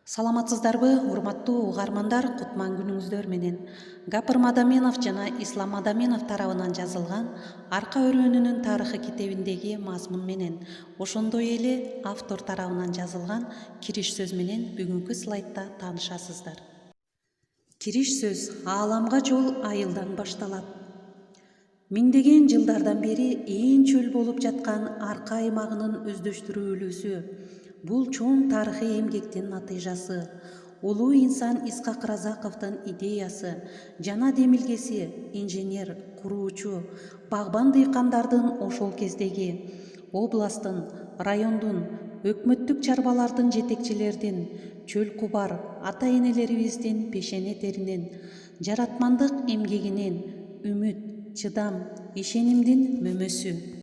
Саламатсыздарбы, урматтуу угармандар, кутман күнүңүздөр менен. Гапыр Мадаминов жана Ислам Мадаминов тарабынан жазылган Арка өрөөнүнүн тарыхы китебиндеги мазмун менен, ошондой эле автор тарабынан жазылган кириш сөз менен бүгүнкү слайдта таанышасыздар. Кириш сөз: ааламга жол айылдан башталат. Миңдеген жылдардан бери ээн чөл болуп жаткан Арка аймагынын өздөштүрүлүүсү бул чоң тарыхый эмгектин натыйжасы. Улуу инсан Исхак Разаковдун идеясы жана демилгеси инженер, куруучу, багбан дыйкандардын ошол кездеги областтын, райондун, өкмөттүк чарбалардын жетекчилердин, чөл кубар ата-энелерибиздин пешене теринен, жаратмандык эмгегинен, үмүт, чыдам, ишенимдин мөмөсү.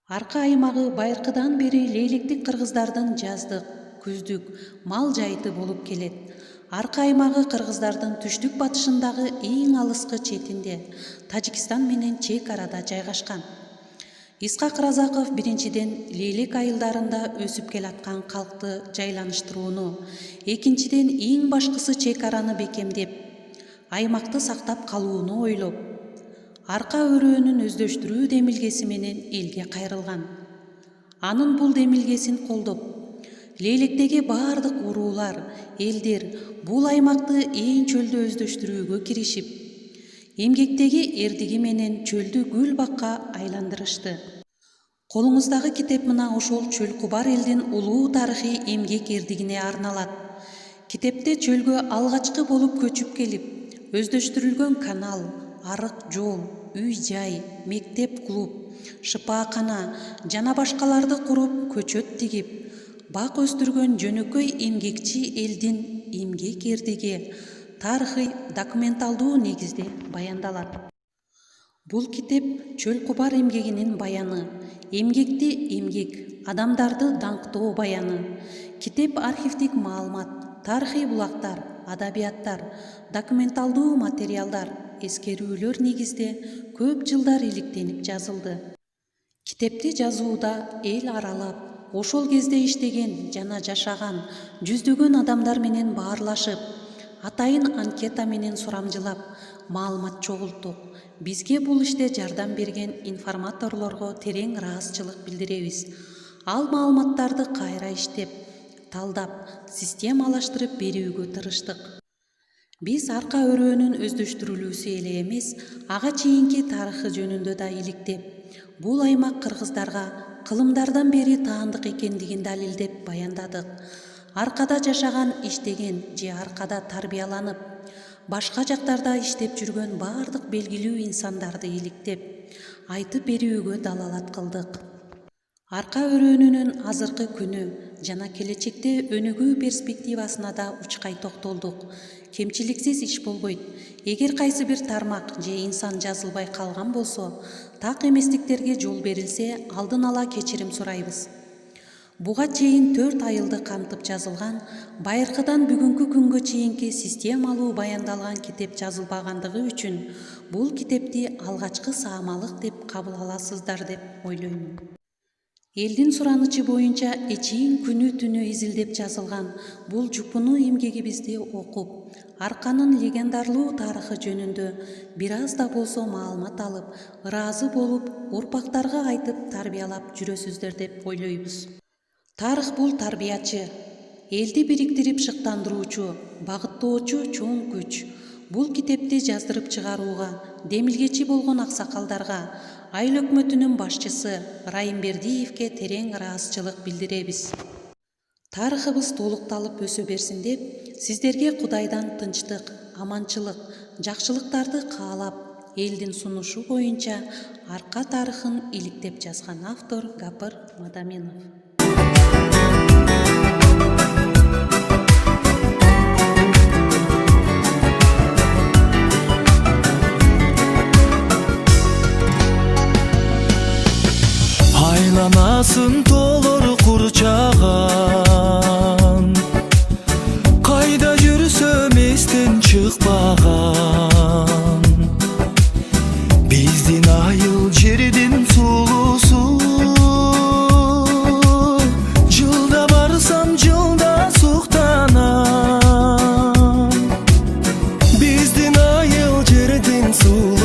Арка аймагы байыркыдан бери лейлектик кыргыздардын жаздык, күздүк мал жайыты болуп келет. Арка аймагы кыргыздардын түштүк батышындагы эң алыскы четинде, Тажикстан менен чек арада жайгашкан. Исхак Разаков биринчиден лейлек айылдарында өсүп келаткан калкты жайланыштырууну, экинчиден эң башкысы чек араны бекемдеп, аймакты сактап калууну ойлоп, Арка өрөөнүн өздөштүрүү демилгеси менен элге кайрылган. Анын бул демилгесин колдоп, лейлектеги баардык уруулар, элдер бул аймакты ээн чөлдү өздөштүрүүгө киришип, эмгектеги эрдиги менен чөлдү гүл бакка айландырышты. Колуңуздагы китеп мына ошол чөл кубар элдин улуу тарыхый эмгек эрдигине арналат. Китепте чөлгө алгачкы болуп көчүп келип, өздөштүрүлгөн канал, арык жол, үй-жай, мектеп-клуб, шыпаакана жана башкаларды куруп, көчөт тигип, бак өстүргөн жөнөкөй эмгекчи элдин эмгек эрдиги тарыхый документалдуу негизде баяндалат. Бул китеп чөл кубар эмгегинин баяны, эмгекти эмгек, адамдарды даңктоо баяны. Китеп архивдик маалымат, тарыхый булактар, адабияттар, документалдуу материалдар, эскерүүлөр негизде көп жылдар иликтенип жазылды. Китепти жазууда эл аралап, ошол кезде иштеген жана жашаган жүздөгөн адамдар менен баарлашып, атайын анкета менен сурамжылап, маалымат чогулттук. Бизге бул иште жардам берген информаторлорго терең ыраазычылык билдиребиз. Ал маалыматтарды кайра иштеп, талдап, системалаштырып берүүгө тырыштык. Биз Арка өрөөнүн өздөштүрүлүүсү эле эмес, ага чейинки тарыхы жөнүндө да иликтеп, бул аймак кыргыздарга кылымдардан бери таандык экендигин далилдеп баяндадык. Аркада жашаган, иштеген же Аркада тарбияланып, башка жактарда иштеп жүргөн баардык белгилүү инсандарды иликтеп, айтып берүүгө далалат кылдык. Арка өрөөнүнүн азыркы күнү жана келечекте өнүгүү перспективасына да учкай токтолдук. Кемчиликсиз иш болбойт. Эгер кайсы бир тармак же инсан жазылбай калган болсо, так эместиктерге жол берилсе, алдын ала кечирим сурайбыз. Буга чейин 4 айылды камтып жазылган, байыркыдан бүгүнкү күнгө чейинки системалуу баяндалган китеп жазылбагандыгы үчүн бул китепти алгачкы саамалык деп кабыл аласыздар деп ойлойм. Элдин суранычы боюнча эчиин күнү-түнү изилдеп жазылган бул жупуну эмгегибизди окуп, Арканын легендарлуу тарыхы жөнүндө бир аз да болсо маалымат алып, ыраазы болуп, урпактарга айтып тарбиялап жүрөсүздөр деп ойлойбуз. Тарых бул тарбиячы, элди бириктирип шыктандыруучу, багыттоочу чоң күч. Бул китепти жаздырып чыгарууга демилгечи болгон аксакалдарга, айыл өкмөтүнүн башчысы Райымбердиевке терең ыраазычылык билдиребиз. Тарыхыбыз толукталып өсө берсин деп, сиздерге Кудайдан тынчтык, аманчылык, жакшылыктарды каалап, элдин сунушу боюнча Арка тарыхын иликтеп жазган автор Гапыр Мадаминов. Айланасын толор курчаган, кайда жүрсөм эстен чыкпаган. Биздин айыл жердин сулусу, жылда барсам жылда суктанам. жердин сулуусу